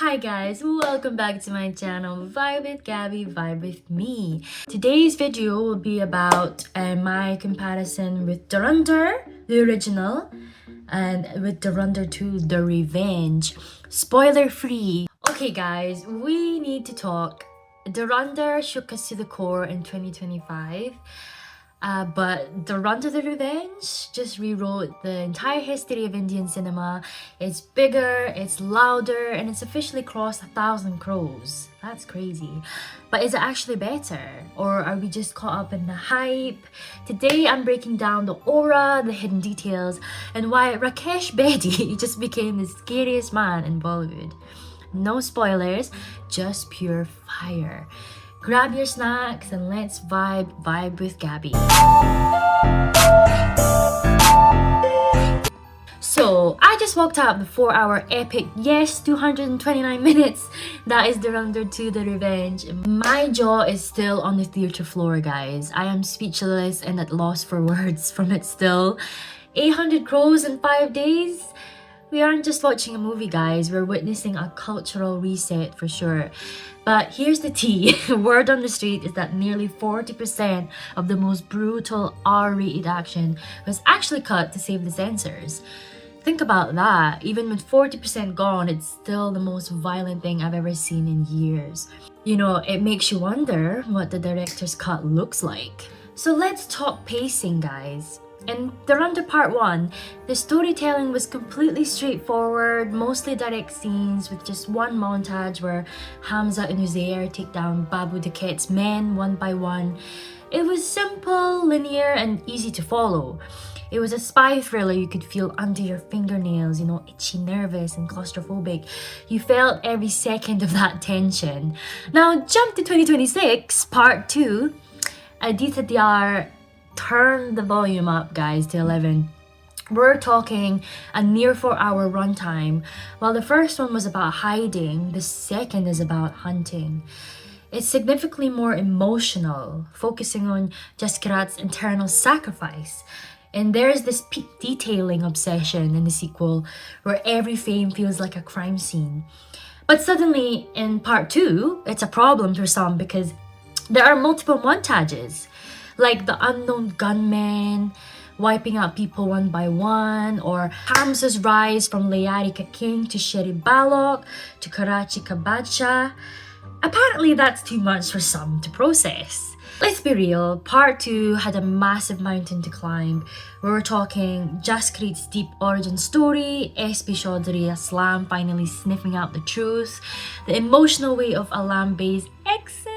Hi guys, welcome back to my channel Vibe with Gabby, Vibe with me. Today's video will be about my comparison with Dunder, the original, and with Dunder 2, The Revenge. Spoiler free. Okay guys, we need to talk. Dunder shook us to the core in 2025. But Dunder the Revenge just rewrote the entire history of Indian cinema. It's bigger, it's louder, and it's officially crossed 1,000 crores. That's crazy. But is it actually better? Or are we just caught up in the hype? Today I'm breaking down the aura, the hidden details, and why Rakesh Bedi just became the scariest man in Bollywood. No spoilers, just pure fire. Grab your snacks and let's vibe with Gabby. So, I just walked out the 4-hour epic, yes, 229 minutes. That is Dunder 2, The Revenge. My jaw is still on the theatre floor, guys. I am speechless and at loss for words from it still. 800 crores in 5 days? We aren't just watching a movie, guys. We're witnessing a cultural reset for sure. But here's the tea. Word on the street is that nearly 40% of the most brutal R-rated action was actually cut to save the censors. Think about that. Even with 40% gone, it's still the most violent thing I've ever seen in years. You know, it makes you wonder what the director's cut looks like. So let's talk pacing, guys. In Dhurandhar Part 1, the storytelling was completely straightforward, mostly direct scenes with just one montage where Hamza and Uzair take down Babu Daket's men one by one. It was simple, linear, and easy to follow. It was a spy thriller you could feel under your fingernails, you know, itchy, nervous, and claustrophobic. You felt every second of that tension. Now, jump to 2026, Part 2. Aditya Diyar turn the volume up, guys, to 11. We're talking a near 4-hour runtime. While the first one was about hiding, the second is about hunting. It's significantly more emotional, focusing on Jaskirat's internal sacrifice. And there's this peak detailing obsession in the sequel, where every frame feels like a crime scene. But suddenly, in Part 2, it's a problem for some because there are multiple montages. Like the unknown gunmen wiping out people one by one, or Hamza's rise from Layari Ka King to Sherry Balok to Karachi Ka Badshah. Apparently that's too much for some to process. Let's be real, Part 2 had a massive mountain to climb. We were talking Jaskrit's deep origin story, SP Chaudhry Aslam finally sniffing out the truth, the emotional weight of Alam Bey's exit,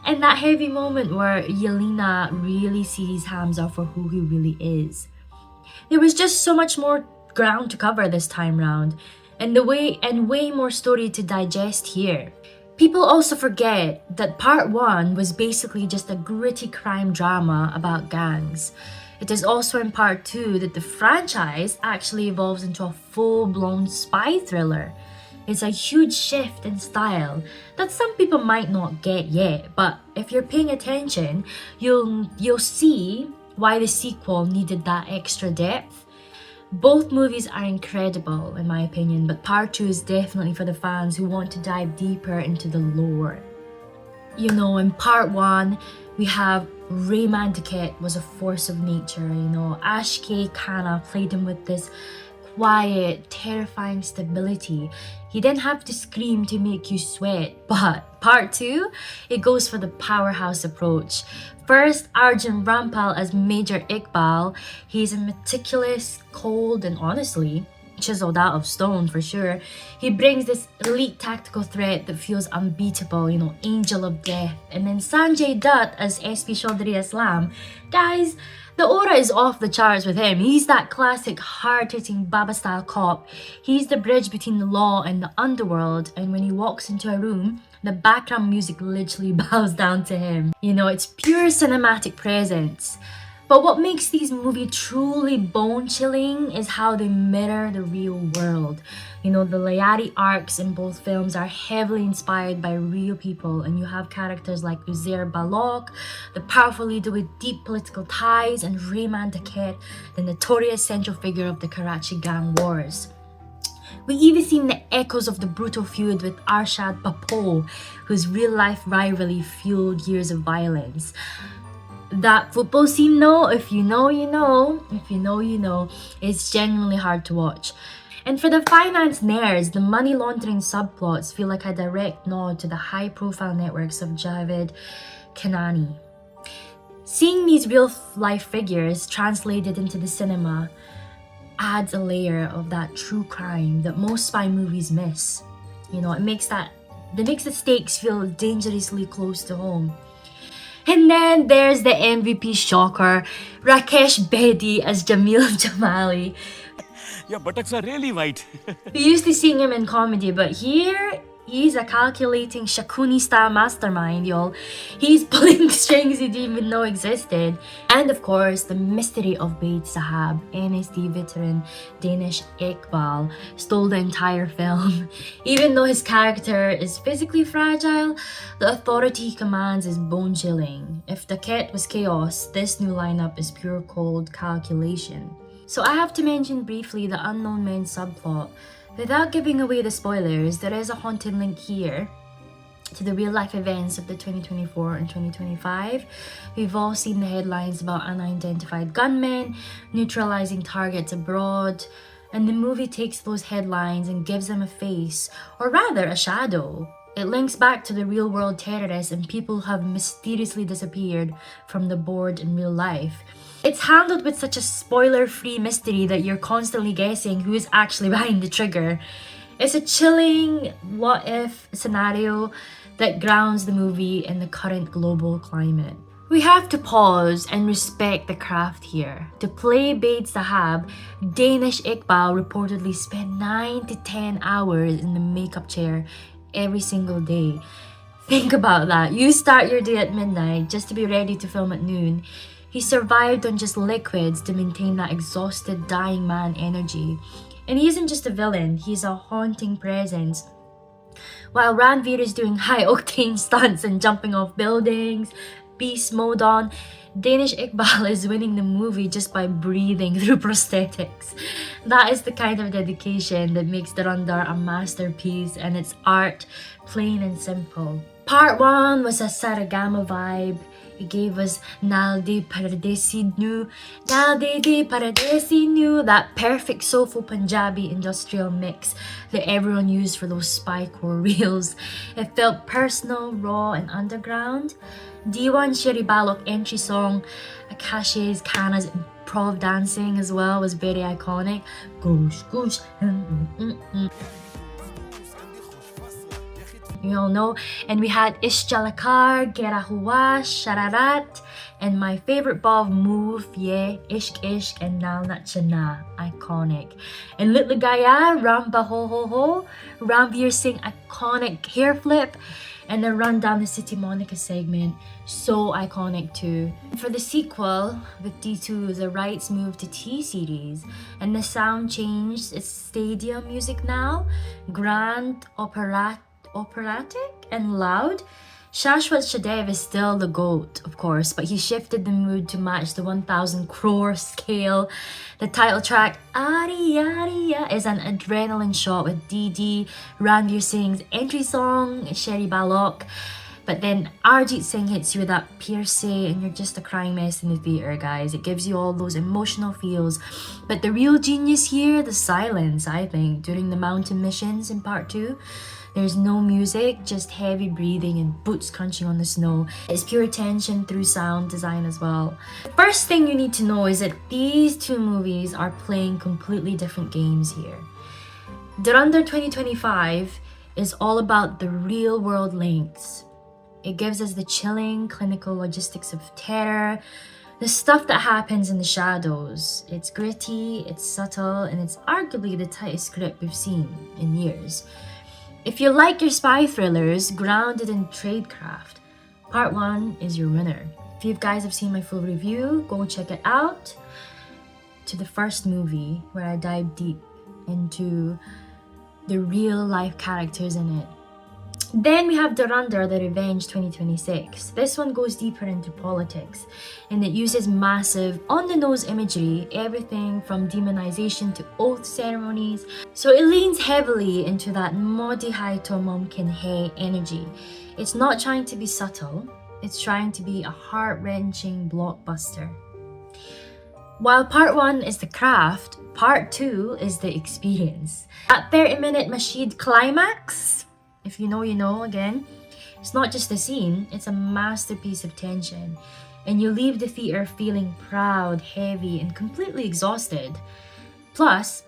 and that heavy moment where Yelena really sees Hamza for who he really is. There was just so much more ground to cover this time round, and way more story to digest here. People also forget that Part 1 was basically just a gritty crime drama about gangs. It is also in Part 2 that the franchise actually evolves into a full-blown spy thriller. It's a huge shift in style that some people might not get yet, but if you're paying attention, you'll see why the sequel needed that extra depth. Both movies are incredible in my opinion, but Part 2 is definitely for the fans who want to dive deeper into the lore. You know, in Part 1, we have Rayman Duquette was a force of nature, you know. Ashke Khanna played him with this quiet, terrifying stability. He didn't have to scream to make you sweat. But Part 2, it goes for the powerhouse approach. First, Arjun Rampal as Major Iqbal. He's a meticulous, cold, and honestly chiseled out of stone for sure. He brings this elite tactical threat that feels unbeatable, you know, angel of death. And then Sanjay Dutt as SP Chaudhry Aslam. Guys, the aura is off the charts with him. He's that classic hard-hitting Baba-style cop. He's the bridge between the law and the underworld, and when he walks into a room, the background music literally bows down to him. You know, it's pure cinematic presence. But what makes these movies truly bone-chilling is how they mirror the real world. You know, the Layari arcs in both films are heavily inspired by real people, and you have characters like Uzair Balok, the powerful leader with deep political ties, and Rayman Duquette, the notorious central figure of the Karachi gang wars. We even seen the echoes of the brutal feud with Arshad Papo, whose real-life rivalry fueled years of violence. That football scene though, if you know, you know. If you know, you know. It's genuinely hard to watch. And for the finance nerds, the money laundering subplots feel like a direct nod to the high-profile networks of Javed Kanani. Seeing these real-life figures translated into the cinema adds a layer of that true crime that most spy movies miss. You know, it makes the stakes feel dangerously close to home. And then there's the MVP shocker, Rakesh Bedi as Jamil Jamali. Your buttocks are really white. We used to see him in comedy, but here he's a calculating Shakuni style mastermind, y'all. He's pulling strings he didn't even know existed. And of course, the mystery of Beit Sahab, NSD veteran Danish Iqbal, stole the entire film. Even though his character is physically fragile, the authority he commands is bone-chilling. If the cat was chaos, this new lineup is pure cold calculation. So I have to mention briefly the Unknown Men subplot. Without giving away the spoilers, there is a haunting link here to the real-life events of the 2024 and 2025. We've all seen the headlines about unidentified gunmen neutralizing targets abroad, and the movie takes those headlines and gives them a face, or rather a shadow. It links back to the real-world terrorists and people who have mysteriously disappeared from the board in real life. It's handled with such a spoiler-free mystery that you're constantly guessing who is actually behind the trigger. It's a chilling what-if scenario that grounds the movie in the current global climate. We have to pause and respect the craft here. To play Beit Sahab, Danish Iqbal reportedly spent 9 to 10 hours in the makeup chair every single day. Think about that. You start your day at midnight just to be ready to film at noon. He survived on just liquids to maintain that exhausted, dying man energy. And he isn't just a villain, he's a haunting presence. While Ranveer is doing high-octane stunts and jumping off buildings, beast mode on, Danish Iqbal is winning the movie just by breathing through prosthetics. That is the kind of dedication that makes Dhurandhar a masterpiece, and its art plain and simple. Part 1 was a Saragama vibe. It gave us Nalde Paradesi Nu, Nalde de Paradesi Nu, that perfect soulful Punjabi industrial mix that everyone used for those spycore reels. It felt personal, raw, and underground. Diwan Sheri Balok entry song, Akashi's Kana's improv dancing as well was very iconic. Goosh, goosh, You all know. And we had Ish Jalakar, Gera Hua, Shararat, and my favorite Bob move, yeah, Ishq Ishq and Nal Nachana, iconic. And Little Gaya, Ramba Ho Ho Ho, Ranveer Singh, iconic hair flip, and the Run Down the City Monica segment, so iconic too. For the sequel, with D2, the rights moved to T-Series, and the sound changed. It's stadium music now, grand, operatic and loud. Shashwat Shadev is still the GOAT, of course, but he shifted the mood to match the 1,000 crore scale. The title track, Ari Ariya, is an adrenaline shot with DD, Ranveer Singh's entry song, Sheri Balok. But then Arjit Singh hits you with that piercing and you're just a crying mess in the theatre, guys. It gives you all those emotional feels. But the real genius here, the silence, I think, during the mountain missions in part 2. There's no music, just heavy breathing and boots crunching on the snow. It's pure tension through sound design as well. The first thing you need to know is that these two movies are playing completely different games here. Dhurandhar 2025 is all about the real world links. It gives us the chilling clinical logistics of terror, the stuff that happens in the shadows. It's gritty, it's subtle, and it's arguably the tightest script we've seen in years. If you like your spy thrillers grounded in tradecraft, part 1 is your winner. If you guys have seen my full review, go check it out. To the first movie where I dive deep into the real life characters in it. Then we have Dunder, The Revenge 2026. This one goes deeper into politics and it uses massive on-the-nose imagery, everything from demonization to oath ceremonies. So it leans heavily into that Modi Hai to Mumkin Hai energy. It's not trying to be subtle, it's trying to be a heart-wrenching blockbuster. While part 1 is the craft, part 2 is the experience. That 30-minute Mashid climax, if you know, you know again. It's not just a scene, it's a masterpiece of tension. And you leave the theater feeling proud, heavy, and completely exhausted. Plus,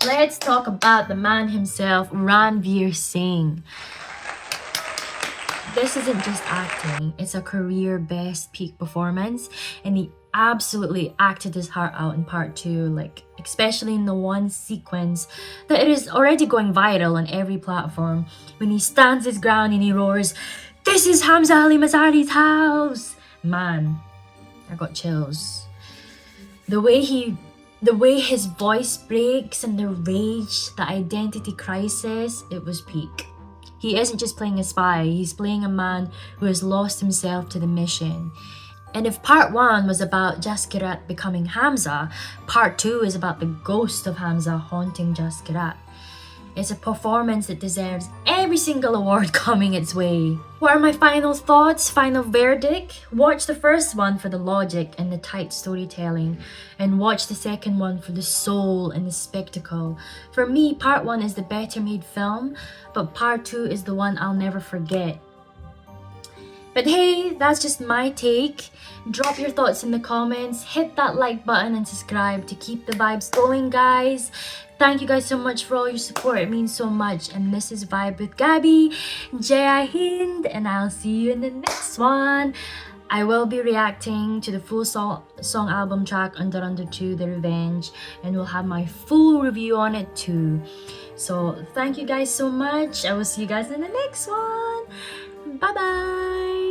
let's talk about the man himself, Ranveer Singh. This isn't just acting, it's a career best peak performance, and he absolutely acted his heart out in part 2, like especially in the one sequence that it is already going viral on every platform when he stands his ground and he roars, "This is Hamza Ali Mazari's house!" Man, I got chills. The way his voice breaks and the rage, the identity crisis, it was peak. He isn't just playing a spy, he's playing a man who has lost himself to the mission. And if part 1 was about Jaskirat becoming Hamza, part 2 is about the ghost of Hamza haunting Jaskirat. It's a performance that deserves every single award coming its way. What are my final thoughts, final verdict? Watch the first one for the logic and the tight storytelling, and watch the second one for the soul and the spectacle. For me, part 1 is the better made film, but part 2 is the one I'll never forget. But hey, that's just my take. Drop your thoughts in the comments, hit that like button and subscribe to keep the vibes going, guys. Thank you guys so much for all your support, it means so much. And this is Vibe with Gabby, Jai Hind, and I'll see you in the next one. I will be reacting to the full song album track on Dunder 2, The Revenge, and we'll have my full review on it too. So thank you guys so much. I will see you guys in the next one. Bye bye.